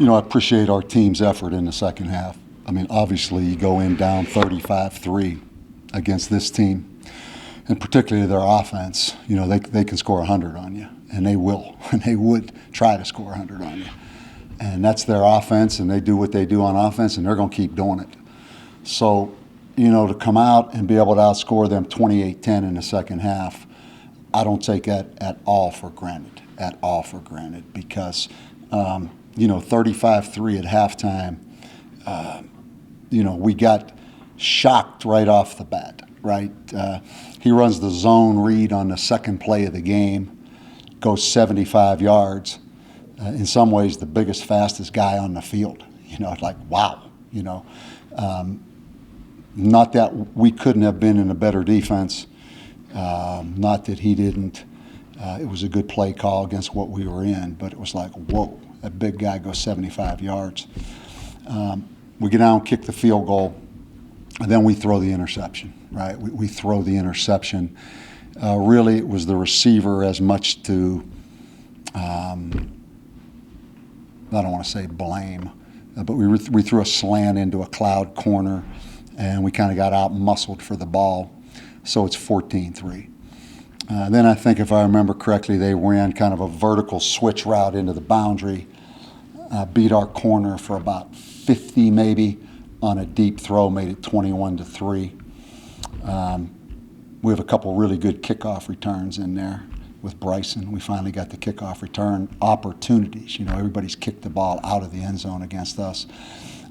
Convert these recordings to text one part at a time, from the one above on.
I appreciate our team's effort in the second half. I mean, obviously, you go in down 35-3 against this team, and particularly their offense. They can score 100 on you, and they will, and they would try to score 100 on you. And that's their offense, and they do what they do on offense, and they're going to keep doing it. So, to come out and be able to outscore them 28-10 in the second half, I don't take that at all for granted, because, 35-3 at halftime, we got shocked right off the bat, right? He runs the zone read on the second play of the game, goes 75 yards. In some ways, the biggest, fastest guy on the field. Like, wow. Not that we couldn't have been in a better defense. Not that he didn't. It was a good play call against what we were in, but it was like, whoa, that big guy goes 75 yards. We get down, kick the field goal, and then we throw the interception, right? We throw the interception. Really, it was the receiver as much to, I don't want to say blame, but we threw a slant into a cloud corner, and we kind of got out-muscled for the ball, so it's 14-3. Then I think, if I remember correctly, they ran kind of a vertical switch route into the boundary, beat our corner for about 50 maybe on a deep throw, made it 21-3. We have a couple really good kickoff returns in there with Bryson. We finally got the kickoff return opportunities. Everybody's kicked the ball out of the end zone against us.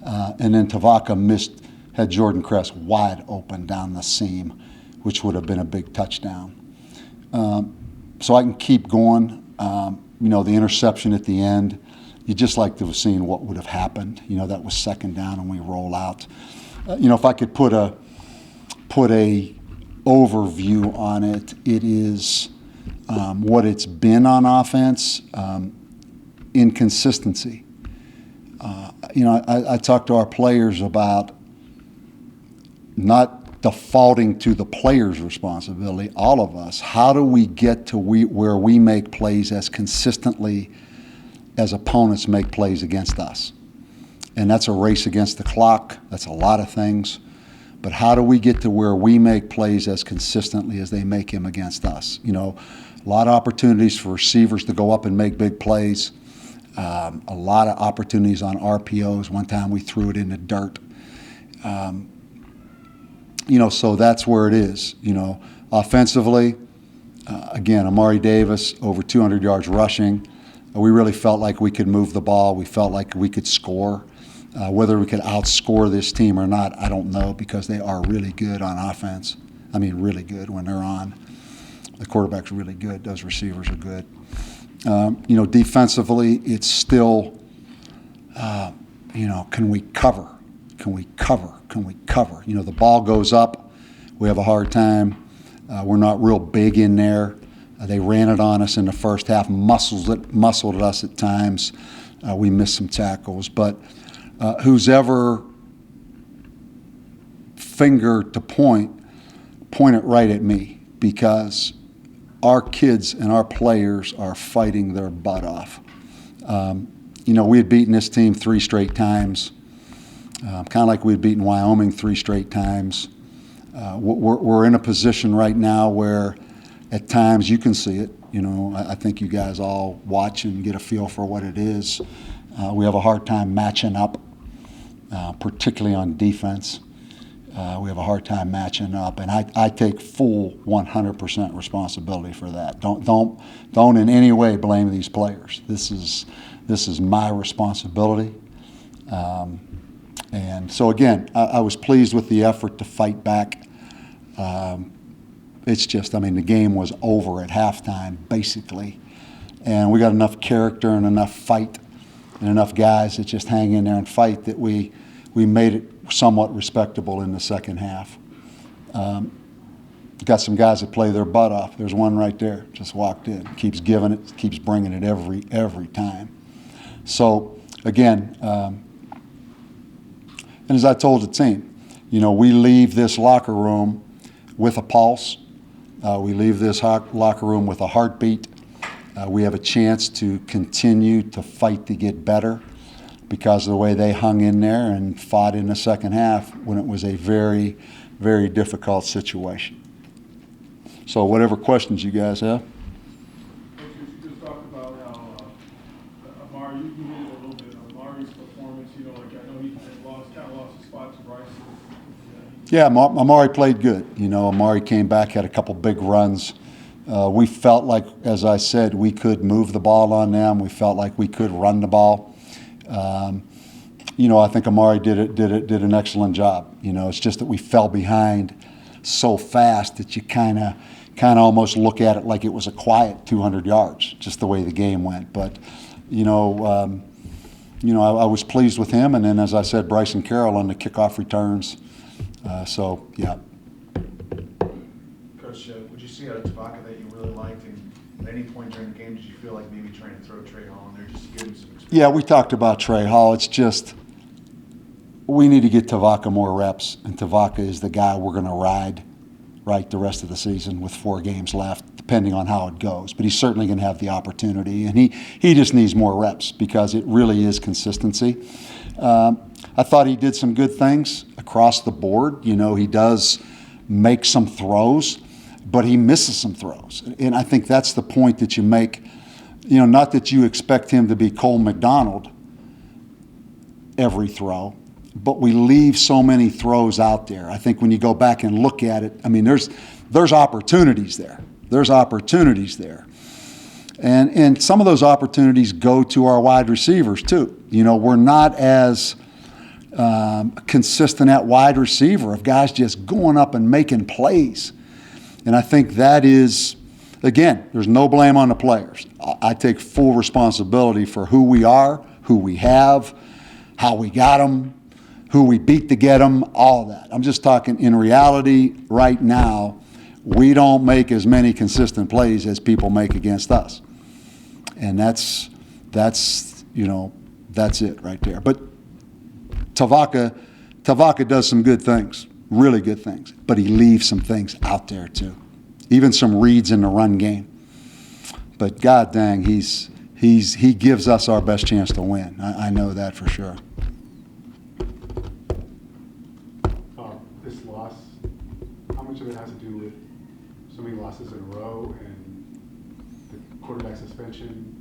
And then Tavaka had Jordan Kress wide open down the seam, which would have been a big touchdown. So I can keep going. The interception at the end, you just like to have seen what would have happened. That was second down and we roll out. If I could put a overview on it, it is what it's been on offense, inconsistency. I talk to our players about not defaulting to the players' responsibility, all of us. How do we get to where we make plays as consistently as opponents make plays against us? And that's a race against the clock. That's a lot of things. But how do we get to where we make plays as consistently as they make them against us? A lot of opportunities for receivers to go up and make big plays. A lot of opportunities on RPOs. One time we threw it in the dirt. So that's where it is. Offensively, again, Amari Davis, over 200 yards rushing. We really felt like we could move the ball. We felt like we could score. Whether we could outscore this team or not, I don't know, because they are really good on offense. I mean, really good when they're on. The quarterback's really good. Those receivers are good. Defensively, it's still, can we cover? Can we cover? Can we cover? The ball goes up. We have a hard time. We're not real big in there. They ran it on us in the first half, muscled us at times. We missed some tackles. But who's ever finger to point it right at me, because our kids and our players are fighting their butt off. We had beaten this team 3 straight times, kind of like we had beaten Wyoming 3 straight times. We're in a position right now where at times you can see it. I think you guys all watch and get a feel for what it is. We have a hard time matching up, particularly on defense. We have a hard time matching up, and I take full 100% responsibility for that. Don't in any way blame these players. This is my responsibility. And so again, I was pleased with the effort to fight back. It's just, the game was over at halftime, basically. And we got enough character and enough fight and enough guys that just hang in there and fight that we made it somewhat respectable in the second half. Got some guys that play their butt off. There's one right there, just walked in, keeps giving it, keeps bringing it every time. So, again, and as I told the team, we leave this locker room with a pulse. We leave this locker room with a heartbeat. We have a chance to continue to fight to get better. because of the way they hung in there and fought in the second half when it was a very, very difficult situation. So whatever questions you guys have. You just talked about how Amari, you hit it a little bit, Amari's performance, I know he kind of lost his spot to Bryce. Yeah, Amari played good. Amari came back, had a couple big runs. We felt like, as I said, we could move the ball on them. We felt like we could run the ball. I think Amari did an excellent job. It's just that we fell behind so fast that you kind of almost look at it like it was a quiet 200 yards, just the way the game went. But I was pleased with him, and then, as I said, Bryce and Carroll on the kickoff returns. Yeah. Coach, would you see out of Tavaka that you really liked, and at any point during the game did you feel like maybe trying to throw Trey Hall in there just to give him some experience? Yeah, we talked about Trey Hall. It's just we need to get Tavaka more reps, and Tavaka is the guy we're going to ride the rest of the season with 4 games left, depending on how it goes. But he's certainly going to have the opportunity, and he just needs more reps because it really is consistency. I thought he did some good things across the board. He does make some throws, but he misses some throws. And I think that's the point that you make. Not that you expect him to be Cole McDonald every throw, but we leave so many throws out there. I think when you go back and look at it, there's opportunities there. There's opportunities there. And some of those opportunities go to our wide receivers too. We're not as consistent at wide receiver of guys just going up and making plays. And I think that is, again, there's no blame on the players. I take full responsibility for who we are, who we have, how we got them, who we beat to get them, all that. I'm just talking in reality right now, we don't make as many consistent plays as people make against us. And that's it right there. But Tavaka does some good things, really good things, but he leaves some things out there too, even some reads in the run game. But God dang, he gives us our best chance to win. I know that for sure. This loss, how much of it has to do with so many losses in a row and the quarterback suspension?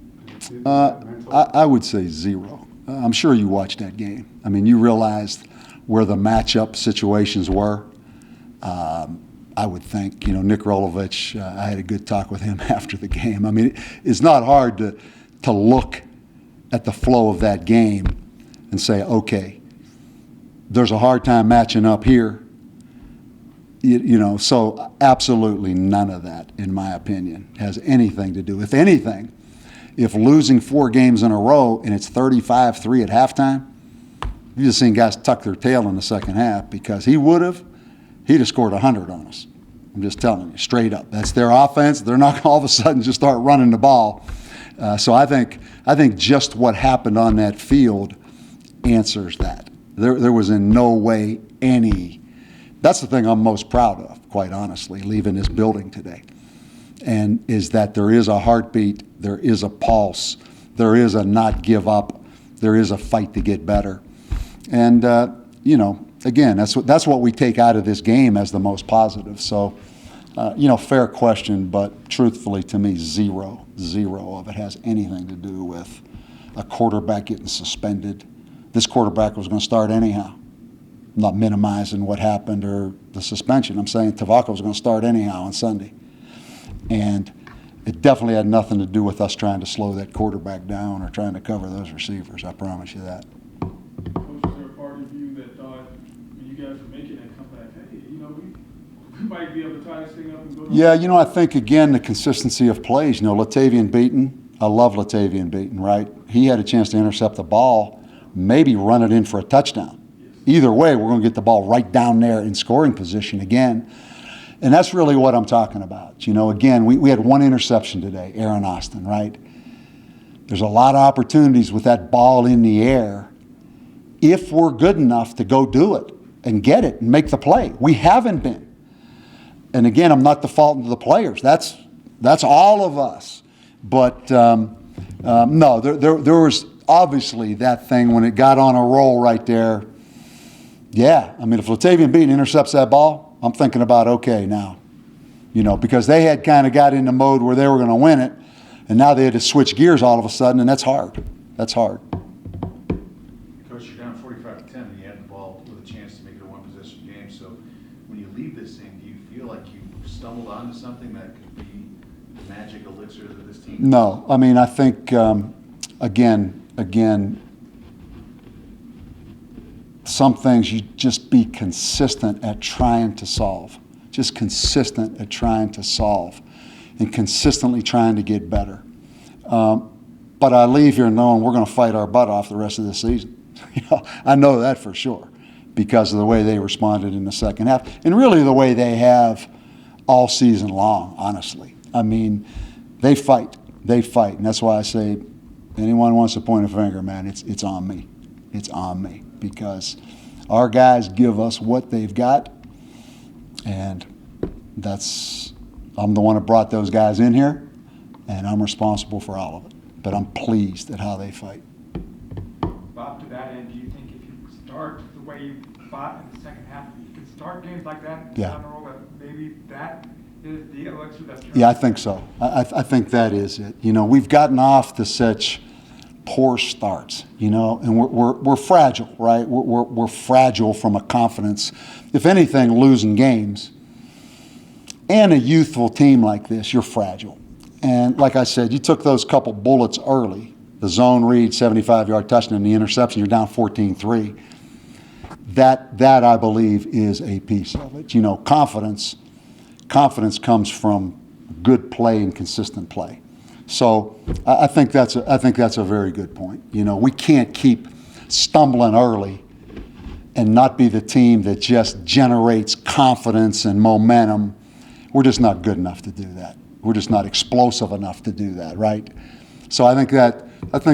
I would say 0. I'm sure you watched that game. You realized where the matchup situations were. I would think, Nick Rolovich, I had a good talk with him after the game. It's not hard to look at the flow of that game and say, okay, there's a hard time matching up here. So absolutely none of that, in my opinion, has anything to do. If anything, if losing 4 games in a row and it's 35-3 at halftime, you've just seen guys tuck their tail in the second half because he'd have scored 100 on us. I'm just telling you, straight up. That's their offense. They're not all of a sudden just start running the ball. So I think just what happened on that field answers that. There was in no way any. That's the thing I'm most proud of, quite honestly, leaving this building today. And is that there is a heartbeat, there is a pulse, there is a not give up, there is a fight to get better. And, again, that's what we take out of this game as the most positive. So, fair question, but truthfully to me, zero of it has anything to do with a quarterback getting suspended. This quarterback was going to start anyhow. I'm not minimizing what happened or the suspension. I'm saying Tavaka was going to start anyhow on Sunday. And it definitely had nothing to do with us trying to slow that quarterback down or trying to cover those receivers. I promise you that. Coach, is there a part of you that thought when you guys were making that comeback, hey, we might be able to tie this thing up and go? Yeah, I think, again, the consistency of plays. Latavian Beaton, I love Latavian Beaton, right? He had a chance to intercept the ball, maybe run it in for a touchdown. Either way, we're going to get the ball right down there in scoring position again. And that's really what I'm talking about. Again, we had 1 interception today, Aaron Austin, right? There's a lot of opportunities with that ball in the air if we're good enough to go do it and get it and make the play. We haven't been. And again, I'm not defaulting to the players. That's all of us. But no, there was obviously that thing, when it got on a roll right there, yeah. I mean, if Latavian Beaton intercepts that ball, I'm thinking about, okay, now, because they had kind of got into mode where they were going to win it, and now they had to switch gears all of a sudden, and that's hard. That's hard. Coach, you're down 45-10, and you had the ball with a chance to make it a one-possession game. So when you leave this thing, do you feel like you stumbled onto something that could be the magic elixir of this team? No. I mean, I think, again, some things you just be consistent at trying to solve. Just consistent at trying to solve and consistently trying to get better. But I leave here knowing we're going to fight our butt off the rest of the season. I know that for sure because of the way they responded in the second half and really the way they have all season long, honestly. I mean, they fight. And that's why I say, anyone wants to point a finger, man, it's on me. It's on me because our guys give us what they've got, and I'm the one that brought those guys in here, and I'm responsible for all of it. But I'm pleased at how they fight. Bob, to that end, do you think if you start the way you fought in the second half, you can start games like that down the road, that maybe that is the elixir that's turned? Yeah, I think so. I think that is it. We've gotten off to such poor starts, and we're fragile, right? We're fragile from a confidence. If anything, losing games. And a youthful team like this, you're fragile. And like I said, you took those couple bullets early, the zone read, 75-yard touchdown, and the interception, you're down 14-3. That I believe is a piece of it. Confidence comes from good play and consistent play. So I think that's a very good point. We can't keep stumbling early and not be the team that just generates confidence and momentum. We're just not good enough to do that. We're just not explosive enough to do that, right? So I think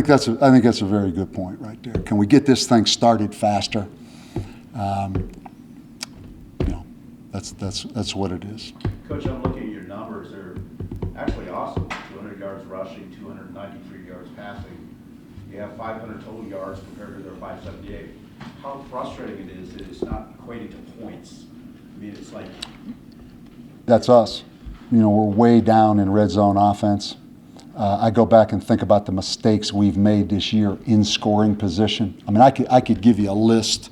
that's a very good point right there. Can we get this thing started faster? That's what it is. Coach, I'm looking at your numbers. They're actually awesome. 200 yards rushing, 293 yards passing. You have 500 total yards compared to their 578. How frustrating it is that it's not equating to points. I mean, it's like... That's us. We're way down in red zone offense. I go back and think about the mistakes we've made this year in scoring position. I mean, I could give you a list.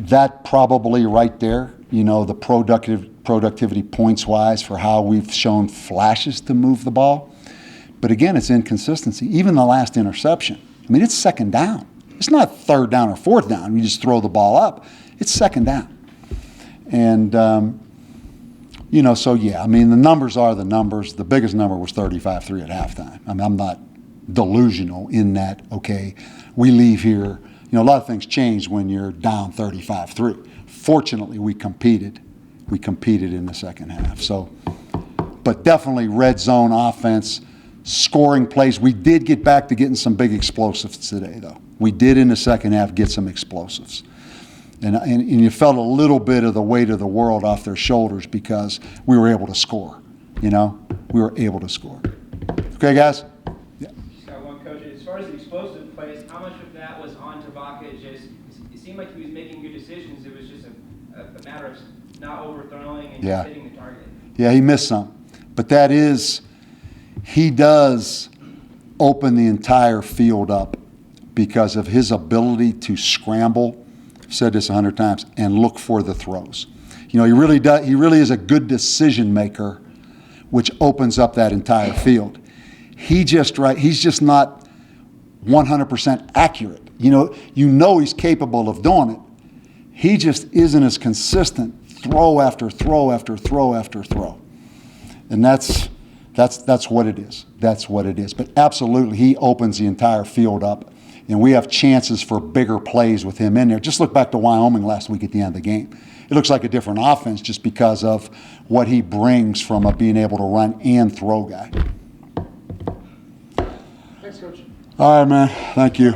That probably right there, the productivity points-wise for how we've shown flashes to move the ball. But again, it's inconsistency. Even the last interception. I mean, it's second down. It's not third down or fourth down. You just throw the ball up. It's second down. And, so yeah, I mean, the numbers are the numbers. The biggest number was 35-3 at halftime. I mean, I'm not delusional in that, okay, we leave here. A lot of things change when you're down 35-3. Fortunately, we competed. We competed in the second half. So, but definitely red zone offense, scoring plays. We did get back to getting some big explosives today, though. We did in the second half get some explosives. And you felt a little bit of the weight of the world off their shoulders because we were able to score. We were able to score. Okay, guys? Yeah. Just got one, Coach. As far as the explosive plays, how much of that was on Tabaka? It seemed like he was making good decisions. It was just a matter of not overthrowing and just hitting the target. Yeah, he missed some. But he does open the entire field up because of his ability to scramble. I've said this 100 times, and look for the throws. He really does. He really is a good decision maker, which opens up that entire field. He's just not 100% accurate. He's capable of doing it. He just isn't as consistent throw after throw after throw after throw. And that's what it is. That's what it is. But absolutely, he opens the entire field up. And we have chances for bigger plays with him in there. Just look back to Wyoming last week at the end of the game. It looks like a different offense just because of what he brings from a being able to run and throw guy. Thanks, Coach. All right, man. Thank you.